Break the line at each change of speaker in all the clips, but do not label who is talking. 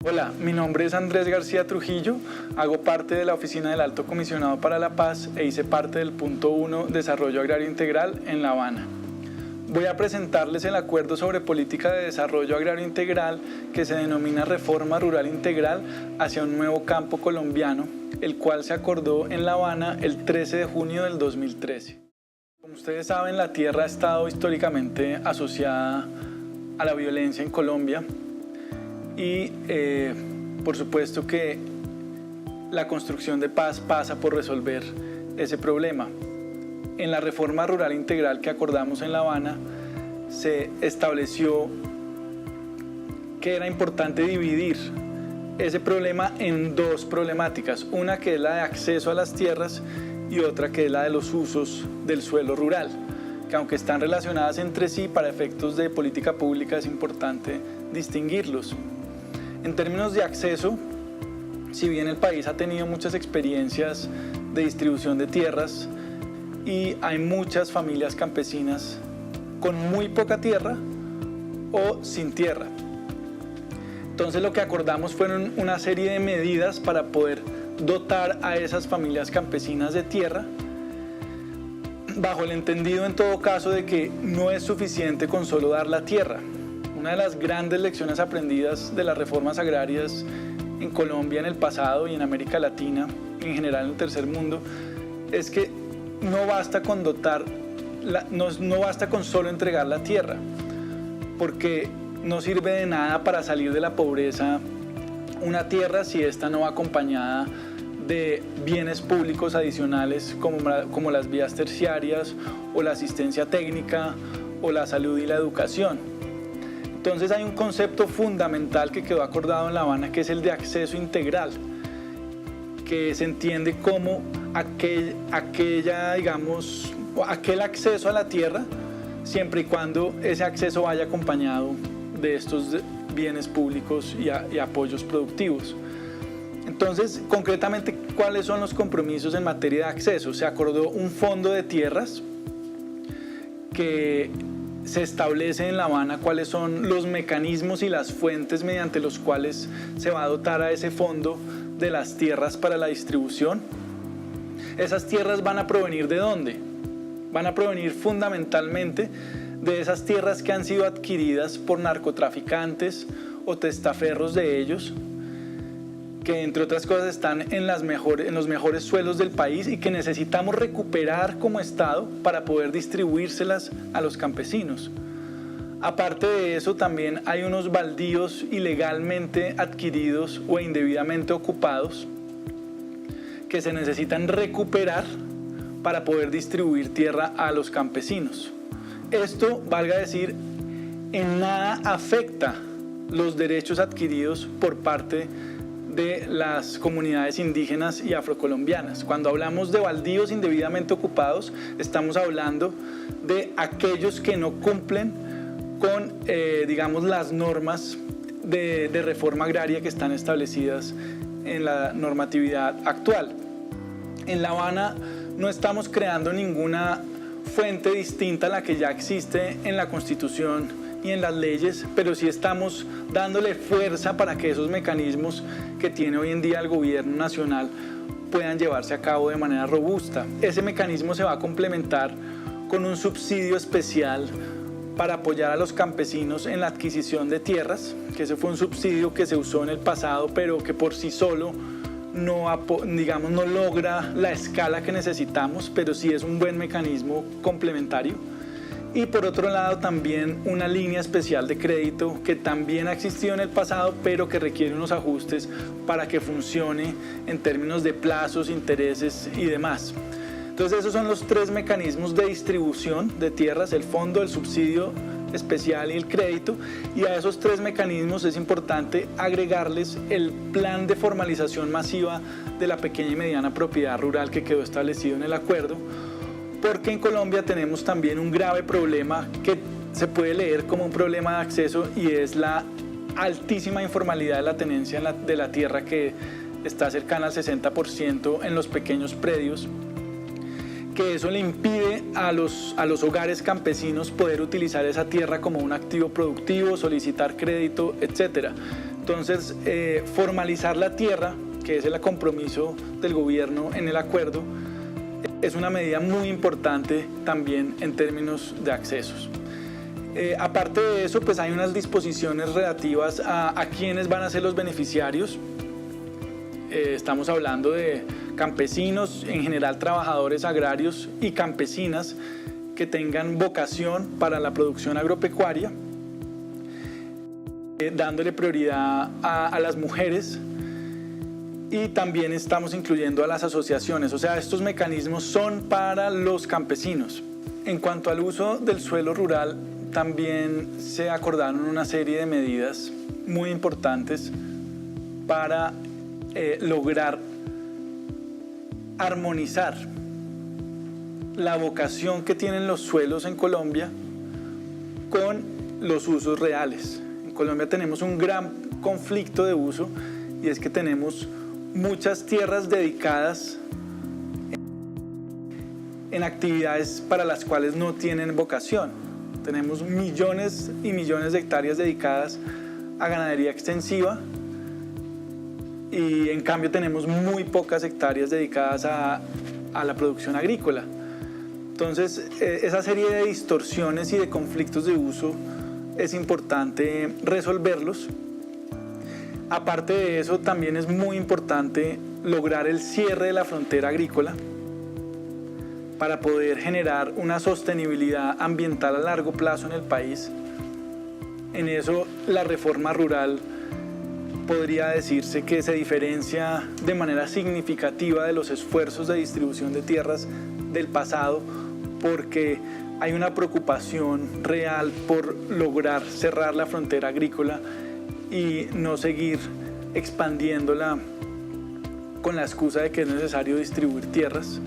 Hola, mi nombre es Andrés García Trujillo, hago parte de la Oficina del Alto Comisionado para la Paz e hice parte del Punto 1 Desarrollo Agrario Integral en La Habana. Voy a presentarles el Acuerdo sobre Política de Desarrollo Agrario Integral que se denomina Reforma Rural Integral hacia un nuevo campo colombiano, el cual se acordó en La Habana el 13 de junio del 2013. Como ustedes saben, la tierra ha estado históricamente asociada a la violencia en Colombia y por supuesto que la construcción de paz pasa por resolver ese problema. En la reforma rural integral que acordamos en La Habana se estableció que era importante dividir ese problema en dos problemáticas, una que es la de acceso a las tierras y otra que es la de los usos del suelo rural, que aunque están relacionadas entre sí, para efectos de política pública es importante distinguirlos. En términos de acceso, si bien el país ha tenido muchas experiencias de distribución de tierras y hay muchas familias campesinas con muy poca tierra o sin tierra, entonces lo que acordamos fueron una serie de medidas para poder dotar a esas familias campesinas de tierra, bajo el entendido en todo caso de que no es suficiente con solo dar la tierra. Una de las grandes lecciones aprendidas de las reformas agrarias en Colombia en el pasado y en América Latina, en general en el tercer mundo, es que no basta con dotar, no basta con solo entregar la tierra, porque no sirve de nada para salir de la pobreza una tierra si esta no va acompañada de bienes públicos adicionales como las vías terciarias o la asistencia técnica o la salud y la educación. Entonces hay un concepto fundamental que quedó acordado en La Habana, que es el de acceso integral, que se entiende como aquel acceso a la tierra, siempre y cuando ese acceso vaya acompañado de estos bienes públicos y apoyos productivos. Entonces, concretamente, ¿cuáles son los compromisos en materia de acceso? Se acordó un fondo de tierras que se establece en La Habana cuáles son los mecanismos y las fuentes mediante los cuales se va a dotar a ese fondo de las tierras para la distribución. Esas tierras van a provenir ¿de dónde? Van a provenir fundamentalmente de esas tierras que han sido adquiridas por narcotraficantes o testaferros de ellos, que entre otras cosas están en los mejores suelos del país y que necesitamos recuperar como Estado para poder distribuírselas a los campesinos. Aparte de eso, también hay unos baldíos ilegalmente adquiridos o indebidamente ocupados que se necesitan recuperar para poder distribuir tierra a los campesinos. Esto, valga decir, en nada afecta los derechos adquiridos por parte de las comunidades indígenas y afrocolombianas. Cuando hablamos de baldíos indebidamente ocupados, estamos hablando de aquellos que no cumplen con, las normas de reforma agraria que están establecidas en la normatividad actual. En La Habana no estamos creando ninguna fuente distinta a la que ya existe en la Constitución y en las leyes, pero sí estamos dándole fuerza para que esos mecanismos que tiene hoy en día el gobierno nacional puedan llevarse a cabo de manera robusta. Ese mecanismo se va a complementar con un subsidio especial para apoyar a los campesinos en la adquisición de tierras, que ese fue un subsidio que se usó en el pasado, pero que por sí solo no logra la escala que necesitamos, pero sí es un buen mecanismo complementario. Y por otro lado también una línea especial de crédito que también ha existido en el pasado, pero que requiere unos ajustes para que funcione en términos de plazos, intereses y demás. Entonces esos son los tres mecanismos de distribución de tierras: el fondo, el subsidio especial y el crédito. Y a esos tres mecanismos es importante agregarles el plan de formalización masiva de la pequeña y mediana propiedad rural que quedó establecido en el acuerdo, porque en Colombia tenemos también un grave problema que se puede leer como un problema de acceso, y es la altísima informalidad de la tenencia de la tierra, que está cercana al 60% en los pequeños predios, que eso le impide a los hogares campesinos poder utilizar esa tierra como un activo productivo, solicitar crédito, etc. Entonces, formalizar la tierra, que es el compromiso del gobierno en el acuerdo, es una medida muy importante también en términos de accesos. Aparte de eso, pues hay unas disposiciones relativas a quiénes van a ser los beneficiarios. Estamos hablando de campesinos, en general trabajadores agrarios y campesinas que tengan vocación para la producción agropecuaria, dándole prioridad a las mujeres, y también estamos incluyendo a las asociaciones. O sea, estos mecanismos son para los campesinos. En cuanto al uso del suelo rural, también se acordaron una serie de medidas muy importantes para lograr armonizar la vocación que tienen los suelos en Colombia con los usos reales. En Colombia tenemos un gran conflicto de uso, y es que tenemos muchas tierras dedicadas en actividades para las cuales no tienen vocación. Tenemos millones y millones de hectáreas dedicadas a ganadería extensiva, y en cambio tenemos muy pocas hectáreas dedicadas a la producción agrícola. Entonces, esa serie de distorsiones y de conflictos de uso es importante resolverlos. Aparte de eso, también es muy importante lograr el cierre de la frontera agrícola para poder generar una sostenibilidad ambiental a largo plazo en el país. En eso, la reforma rural podría decirse que se diferencia de manera significativa de los esfuerzos de distribución de tierras del pasado, porque hay una preocupación real por lograr cerrar la frontera agrícola y no seguir expandiéndola con la excusa de que es necesario distribuir tierras.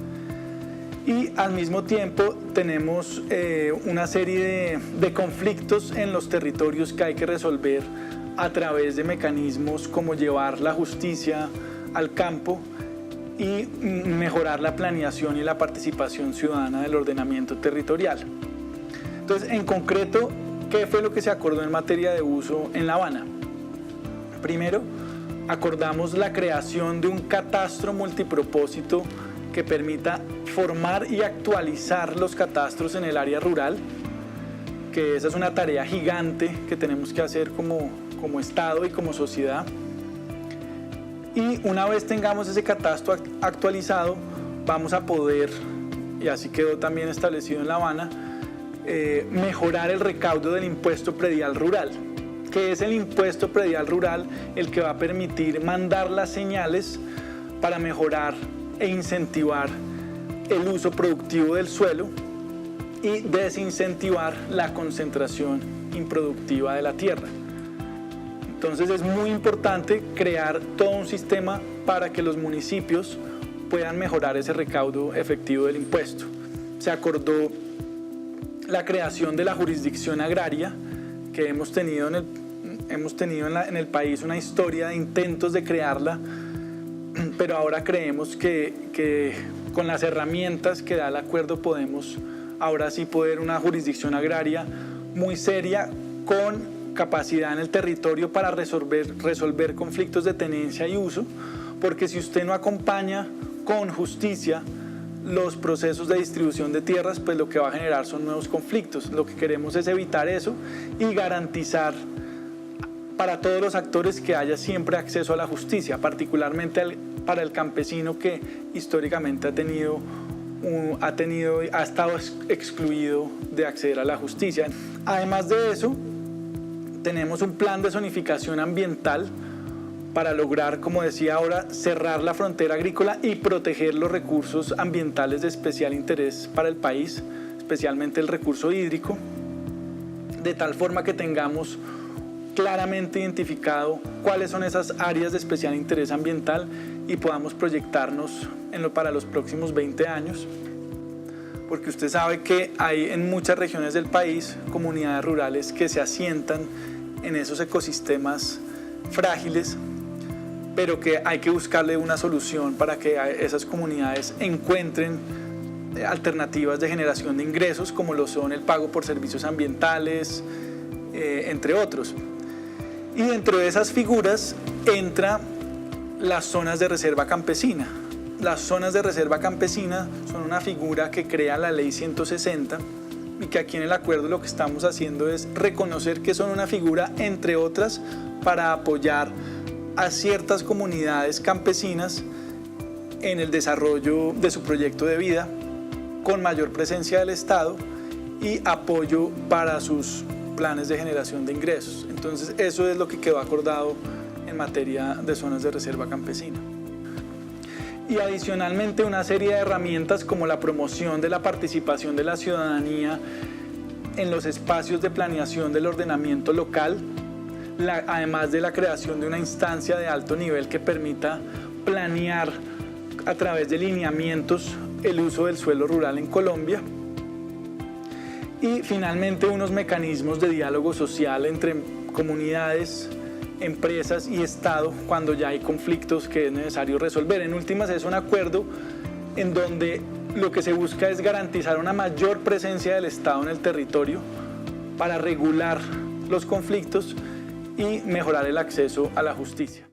Y al mismo tiempo tenemos una serie de conflictos en los territorios que hay que resolver a través de mecanismos como llevar la justicia al campo y mejorar la planeación y la participación ciudadana del ordenamiento territorial. Entonces, en concreto, ¿qué fue lo que se acordó en materia de uso en La Habana? Primero, acordamos la creación de un catastro multipropósito que permita formar y actualizar los catastros en el área rural, que esa es una tarea gigante que tenemos que hacer como Estado y como sociedad. Y una vez tengamos ese catastro actualizado, vamos a poder, y así quedó también establecido en La Habana, mejorar el recaudo del impuesto predial rural, que es el impuesto predial rural el que va a permitir mandar las señales para mejorar e incentivar el uso productivo del suelo y desincentivar la concentración improductiva de la tierra. Entonces es muy importante crear todo un sistema para que los municipios puedan mejorar ese recaudo efectivo del impuesto. Se acordó la creación de la jurisdicción agraria, que hemos tenido en el país una historia de intentos de crearla, pero ahora creemos que con las herramientas que da el acuerdo podemos ahora sí poder una jurisdicción agraria muy seria con capacidad en el territorio para resolver conflictos de tenencia y uso, porque si usted no acompaña con justicia los procesos de distribución de tierras, pues lo que va a generar son nuevos conflictos. Lo que queremos es evitar eso y garantizar para todos los actores que haya siempre acceso a la justicia, particularmente para el campesino que históricamente ha estado excluido de acceder a la justicia. Además de eso, tenemos un plan de zonificación ambiental para lograr, como decía ahora, cerrar la frontera agrícola y proteger los recursos ambientales de especial interés para el país, especialmente el recurso hídrico, de tal forma que tengamos claramente identificado cuáles son esas áreas de especial interés ambiental y podamos proyectarnos para los próximos 20 años. Porque usted sabe que hay en muchas regiones del país comunidades rurales que se asientan en esos ecosistemas frágiles, pero que hay que buscarle una solución para que esas comunidades encuentren alternativas de generación de ingresos, como lo son el pago por servicios ambientales, entre otros. Y dentro de esas figuras entra las zonas de reserva campesina. Las zonas de reserva campesina son una figura que crea la Ley 160 y que aquí en el acuerdo lo que estamos haciendo es reconocer que son una figura, entre otras, para apoyar a ciertas comunidades campesinas en el desarrollo de su proyecto de vida, con mayor presencia del Estado y apoyo para sus planes de generación de ingresos. Entonces, eso es lo que quedó acordado en materia de zonas de reserva campesina. Y adicionalmente una serie de herramientas como la promoción de la participación de la ciudadanía en los espacios de planeación del ordenamiento local, además de la creación de una instancia de alto nivel que permita planear a través de lineamientos el uso del suelo rural en Colombia. Y finalmente unos mecanismos de diálogo social entre comunidades, empresas y Estado cuando ya hay conflictos que es necesario resolver. En últimas es un acuerdo en donde lo que se busca es garantizar una mayor presencia del Estado en el territorio para regular los conflictos y mejorar el acceso a la justicia.